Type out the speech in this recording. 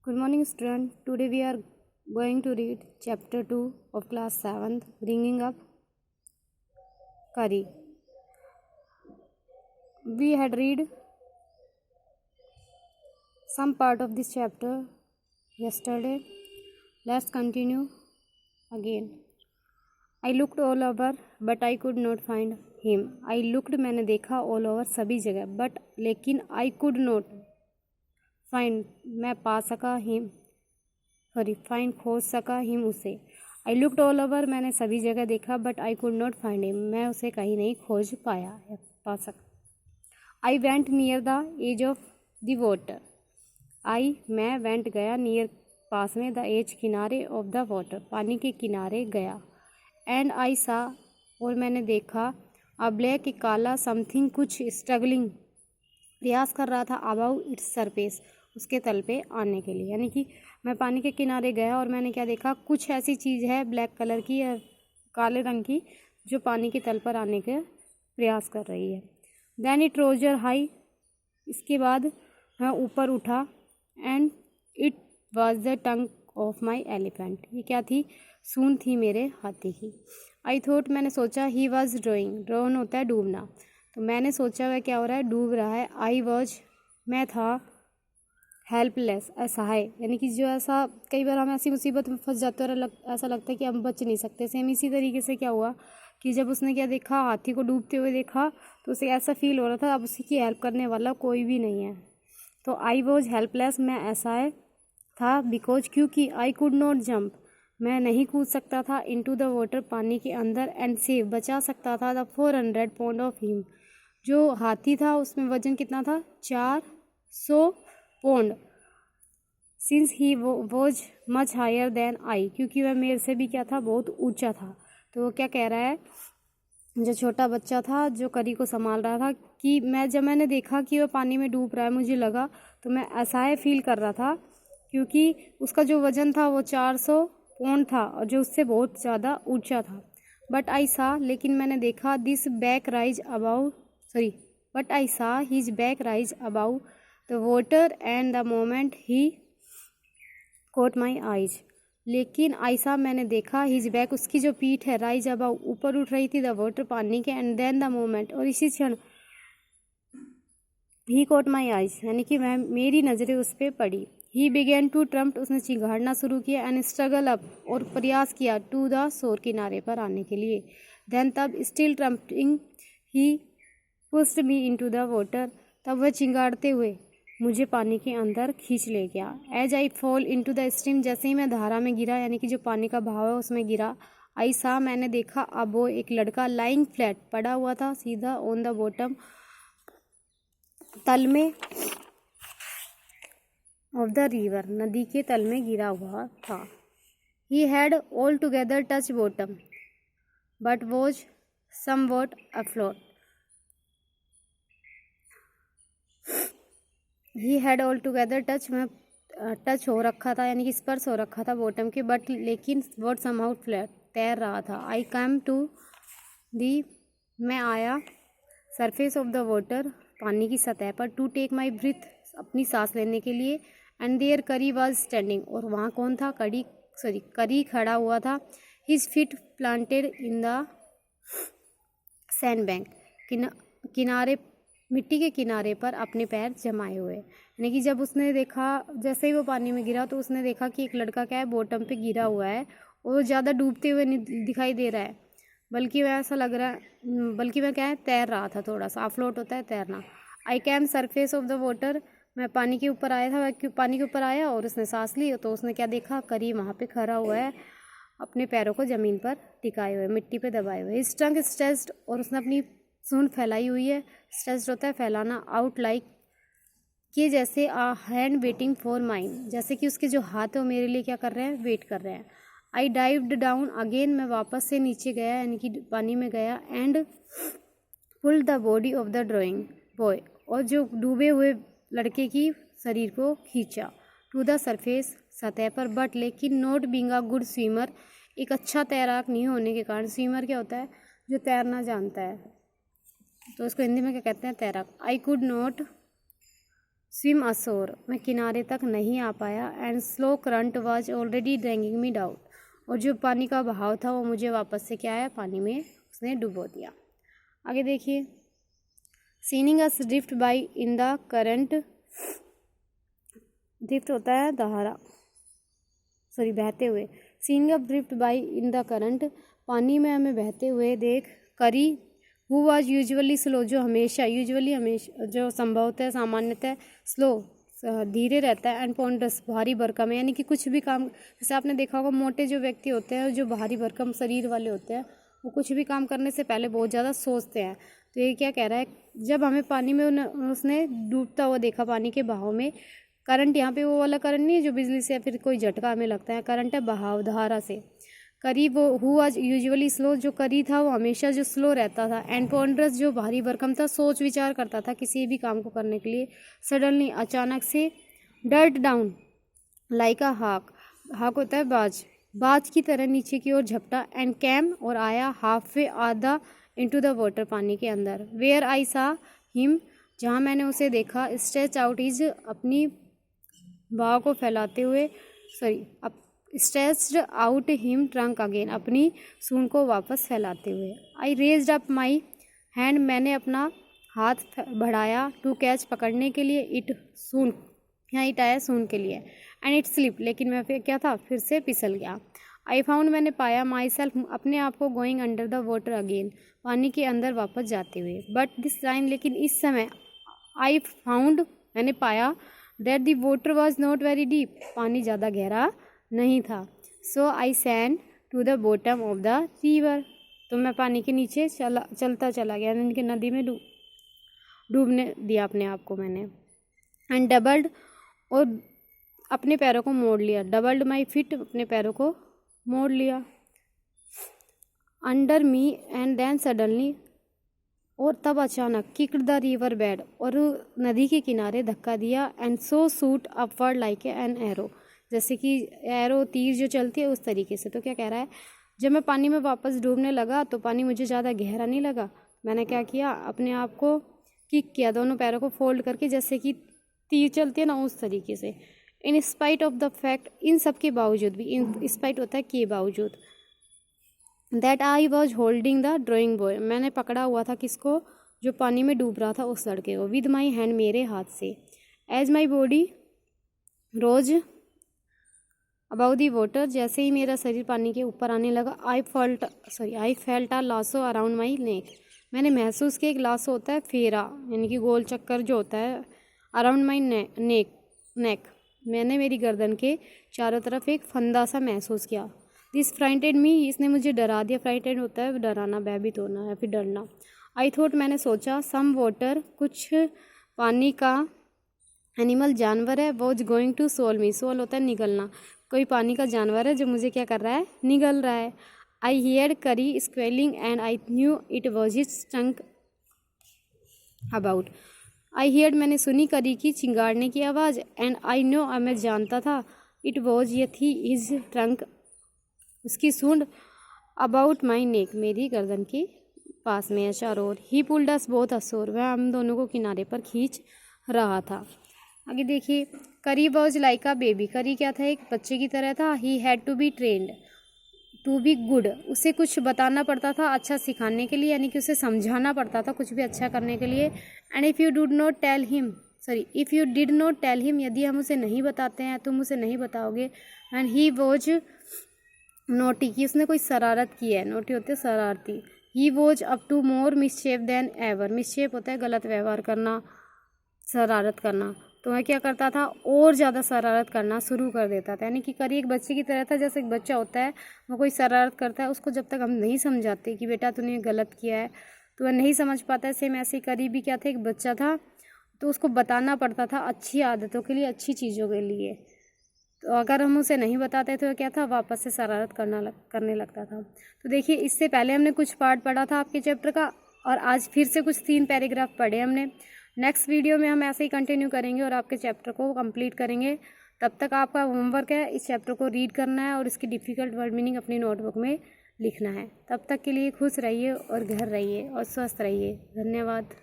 Good morning, student. Today we are going to read chapter 2 of class 7th, Bringing Up Curry. We had read some part of this chapter yesterday. Let's continue again. I looked all over but I could not find him. I looked मैंने देखा all over सभी जगह but लेकिन I could not find मैं पा सका him find खोज सका हिम उसे. आई लुकड ऑल ओवर मैंने सभी जगह देखा but I could not find him मैं उसे कहीं नहीं खोज पाया या पा सका. I went near the edge of the water. I मैं वेंट गया नियर पास में द एज किनारे ऑफ द वाटर पानी के किनारे गया. एंड आई सा और मैंने देखा अ ब्लैक काला समथिंग कुछ स्ट्रगलिंग प्रयास कर रहा था अबाउ इट्स सरफेस उसके तल पे आने के लिए. यानी कि मैं पानी के किनारे गया और मैंने क्या देखा, कुछ ऐसी चीज़ है ब्लैक कलर की या काले रंग की जो पानी के तल पर आने के प्रयास कर रही है. देन इट रोजर हाई इसके बाद मैं ऊपर उठा. And it was the tongue of my elephant ये क्या थी, सूंड थी मेरे हाथी की. आई थॉट मैंने सोचा ही वॉज ड्रोइंग ड्रोन होता है डूबना, तो मैंने सोचा वह क्या हो रहा है, डूब रहा है. आई वॉज मैं था हेल्पलेस असहाय, यानी कि जो ऐसा कई बार हम ऐसी मुसीबत में फंस जाते हैं और ऐसा लगता है कि हम बच नहीं सकते. सेम इसी तरीके से क्या हुआ कि जब उसने क्या देखा, हाथी को डूबते हुए देखा तो उसे ऐसा फील हो रहा था अब उसी की हेल्प करने वाला कोई भी नहीं है. तो आई वॉज हेल्पलेस मैं असहाय था बिकॉज क्योंकि आई कुड नॉट जंप मैं नहीं कूद सकता था इनटू द वाटर पानी के अंदर. एंड सेव बचा सकता था द 400 पाउंड ऑफ हिम जो हाथी था उसमें वजन कितना था, 400 pound. Since he was much higher than I क्योंकि वह मेरे से भी क्या था, बहुत ऊंचा था. तो वो क्या कह रहा है, जो छोटा बच्चा था जो करी को संभाल रहा था, कि जब मैंने देखा कि वह पानी में डूब रहा है मुझे लगा तो मैं असहाय फील कर रहा था क्योंकि उसका जो वज़न था वो 400 पाउंड था और जो उससे बहुत ज़्यादा ऊंचा था. बट आई सा लेकिन मैंने देखा this back rise about but I saw his back rise above the water and the moment he caught my eyes. लेकिन आइसा मैंने देखा हिज बैक उसकी जो पीठ है राइज अबाउ ऊपर उठ रही थी द वाटर पानी के. एंड देन द मोमेंट और इसी क्षण ही कोट माई आइज यानी कि मेरी नज़रें उस पर पड़ी. ही बिगेन टू ट्रम्प उसने चिंगाड़ना शुरू किया. एंड स्ट्रगल अप और प्रयास किया टू द शोर किनारे पर आने के लिए. देन तब still trumpeting he pushed me into the water तब वह चिंगाड़ते हुए मुझे पानी के अंदर खींच ले गया. As I fall into the stream जैसे ही मैं धारा में गिरा यानी कि जो पानी का बहाव है उसमें गिरा. आई सा मैंने देखा अब वो एक लड़का लाइंग फ्लैट पड़ा हुआ था सीधा ऑन द बॉटम तल में ऑफ द रिवर नदी के तल में गिरा हुआ था. He had all together touch bottom but was somewhat afloat. He had all together touch हो रखा था यानी कि स्पर्श हो रखा था बॉटम के, बट लेकिन वॉट समहाउ फ्लैट तैर रहा था. आई कम टू दी मैं आया सरफेस ऑफ द वाटर पानी की सतह पर टू टेक माई ब्रीथ अपनी सांस लेने के लिए. एंड देयर करी वॉज स्टैंडिंग और वहाँ कौन था, करी खड़ा हुआ था. His feet planted in the sand bank किनारे मिट्टी के किनारे पर अपने पैर जमाए हुए. यानी कि जब उसने देखा जैसे ही वो पानी में गिरा तो उसने देखा कि एक लड़का क्या है बॉटम पे गिरा हुआ है और ज़्यादा डूबते हुए नहीं दिखाई दे रहा है बल्कि वह ऐसा लग रहा है बल्कि वह क्या है तैर रहा था, थोड़ा सा अफ्लोट होता है तैरना. I came surface of the water मैं पानी के ऊपर आया था, वह पानी के ऊपर आया और उसने सांस ली तो उसने क्या देखा, करी वहाँ पे खड़ा हुआ है अपने पैरों को ज़मीन पर टिकाए हुए मिट्टी पे दबाए हुए. हिज टंग स्ट्रेच्ड और उसने अपनी सूंड फैलाई हुई है. स्ट्रेच्ड होता है फैलाना. आउट लाइक कि जैसे आ हैंड वेटिंग फॉर माइन जैसे कि उसके जो हाथ है वो मेरे लिए क्या कर रहे हैं, वेट कर रहे हैं. आई डाइव्ड डाउन अगेन मैं वापस से नीचे गया यानी कि पानी में गया. And pulled the body of the drawing boy और जो डूबे हुए लड़के की शरीर को खींचा टू द सरफेस सतह पर. बट लेकिन not being a good swimmer एक अच्छा तैराक नहीं होने के कारण, स्विमर क्या होता है, जो तैरना जानता है, तो उसको हिंदी में क्या कहते हैं, तैराक. आई कुड नॉट स्विम अशोर, मैं किनारे तक नहीं आ पाया। And slow current was already dragging me down, और जो पानी का बहाव था वो मुझे वापस से क्या है, पानी में उसने डुबो दिया। आगे देखिए, seeing us drift by in the current, drift होता है धारा, सॉरी बहते हुए। Seeing up drift by in the current, पानी में हमें बहते हुए देख। करी हु वाज यूजुअली स्लो, जो हमेशा जो संभवतः सामान्यतः स्लो धीरे रहता है। एंड पॉन्डस, भारी भरकम है, यानी कि कुछ भी काम, जैसे आपने देखा होगा मोटे जो व्यक्ति होते हैं, जो भारी भरकम शरीर वाले होते हैं, वो कुछ भी काम करने से पहले बहुत ज़्यादा सोचते हैं। तो ये क्या कह रहा है, जब हमें पानी में उसने डूबता हुआ देखा पानी के बहाव में। करंट यहाँ पे वो वाला करंट नहीं है जो बिजली से या फिर कोई झटका हमें लगता है, करंट है बहाव, धारा से। करी वो हु वाज यूजुअली स्लो, जो करी था वो हमेशा जो स्लो रहता था। एंड पॉन्डरस, जो भारी भरकम था, सोच विचार करता था किसी भी काम को करने के लिए। सडनली, अचानक से। डर्ट डाउन लाइक अ हाक, हाक होता है बाज, बाज की तरह नीचे की ओर झपटा। एंड कैम, और आया, हाफ वे, आधा, इनटू द वाटर, पानी के अंदर। वेयर आई सा हिम, जहाँ मैंने उसे देखा। स्ट्रेच आउट इज, अपनी बाह को फैलाते हुए, stretched out him trunk again, अपनी सूंड को वापस फैलाते हुए। आई रेज्ड अप माई हैंड, मैंने अपना हाथ बढ़ाया। टू कैच, पकड़ने के लिए। इट, सूंड, यहाँ इट आया सूंड के लिए। एंड इट स्लिप, लेकिन मैं फिर क्या था, फिर से फिसल गया। आई फाउंड, मैंने पाया। माई सेल्फ, अपने आप को। Going under the water again, पानी के अंदर वापस जाते हुए। बट दिस टाइम, लेकिन इस समय। आई फाउंड, मैंने पाया। That the water was not very deep, पानी ज़्यादा गहरा नहीं था। So I sank to the bottom of the river, तो मैं पानी के नीचे चलता चला गया, यानी कि नदी में डूबने दिया अपने आप को मैंने। एंड डबल्ड, और अपने पैरों को मोड़ लिया। डबल्ड माई फिट, अपने पैरों को मोड़ लिया। Under me, and then suddenly, और तब अचानक। किक्ड द रिवर बेड, और नदी के किनारे धक्का दिया। And so shoot upward like an arrow, जैसे कि एरो, तीर जो चलती है उस तरीके से। तो क्या कह रहा है, जब मैं पानी में वापस डूबने लगा तो पानी मुझे ज़्यादा गहरा नहीं लगा। मैंने क्या किया, अपने आप को किक किया, दोनों पैरों को फोल्ड करके, जैसे कि तीर चलती है ना, उस तरीके से। In spite of the fact, इन सब के बावजूद भी, इन स्पाइट होता है के बावजूद। That I was holding the drawing boy, मैंने पकड़ा हुआ था किसको, जो पानी में डूब रहा था उस लड़के को। विद माई हैंड, मेरे हाथ से। As my body rose above the water, जैसे ही मेरा शरीर पानी के ऊपर आने लगा। I felt a lasso around my neck, मैंने महसूस किया एक लासो होता है फेरा, यानी कि गोल चक्कर जो होता है, अराउंड माई नेक, मैंने मेरी गर्दन के चारों तरफ एक फंदा सा महसूस किया। दिस फ्राइटेड मी, इसने मुझे डरा दिया। फ्राइटेड होता है डराना, भयभीत होना या फिर डरना। आई थॉट, मैंने सोचा। सम वाटर, कुछ पानी का एनिमल, जानवर है। Was going to swallow me, swallow होता है निगलना, कोई पानी का जानवर है जो मुझे क्या कर रहा है, निगल रहा है। I hear Kari squealing and I knew it was his trunk about. I hear, मैंने सुनी करी की चिंगाड़ने की आवाज़। एंड आई नो, मैं जानता था। इट वॉज, ये थी, हिज ट्रंक, उसकी सूंड। अबाउट माई नेक, मेरी गर्दन के पास में, चारों ओर। He pulled us both ashore, वह हम दोनों को किनारे पर खींच रहा था। आगे देखिए, करी वॉज लाइक अ बेबी, करी क्या था, एक बच्चे की तरह था। He had to be trained to be good, उसे कुछ बताना पड़ता था अच्छा सिखाने के लिए, यानी कि उसे समझाना पड़ता था कुछ भी अच्छा करने के लिए। And if you did not tell him, यदि हम उसे नहीं बताते हैं, तुम उसे नहीं बताओगे। एंड ही वॉज नोटी, कि उसने कोई शरारत की है, नोटी होते शरारती। He was up to more mischief than ever, mischief होता है गलत व्यवहार करना, शरारत करना। तो वह क्या करता था, और ज़्यादा शरारत करना शुरू कर देता था। यानी कि करी एक बच्चे की तरह था, जैसे एक बच्चा होता है, वो कोई शरारत करता है, उसको जब तक हम नहीं समझाते कि बेटा तूने गलत किया है, तो वह नहीं समझ पाता है। सेम ऐसे करी भी क्या था, एक बच्चा था, तो उसको बताना पड़ता था अच्छी आदतों के लिए, अच्छी चीज़ों के लिए। तो अगर हम उसे नहीं बताते तो क्या था, वापस से शरारत करने लगता था। तो देखिए, इससे पहले हमने कुछ पार्ट पढ़ा था आपके चैप्टर का, और आज फिर से कुछ 3 पैराग्राफ पढ़े हमने। नेक्स्ट वीडियो में हम ऐसे ही कंटिन्यू करेंगे और आपके चैप्टर को कंप्लीट करेंगे। तब तक आपका होमवर्क है, इस चैप्टर को रीड करना है और इसकी डिफ़िकल्ट वर्ड मीनिंग अपनी नोटबुक में लिखना है। तब तक के लिए खुश रहिए और घर रहिए और स्वस्थ रहिए। धन्यवाद।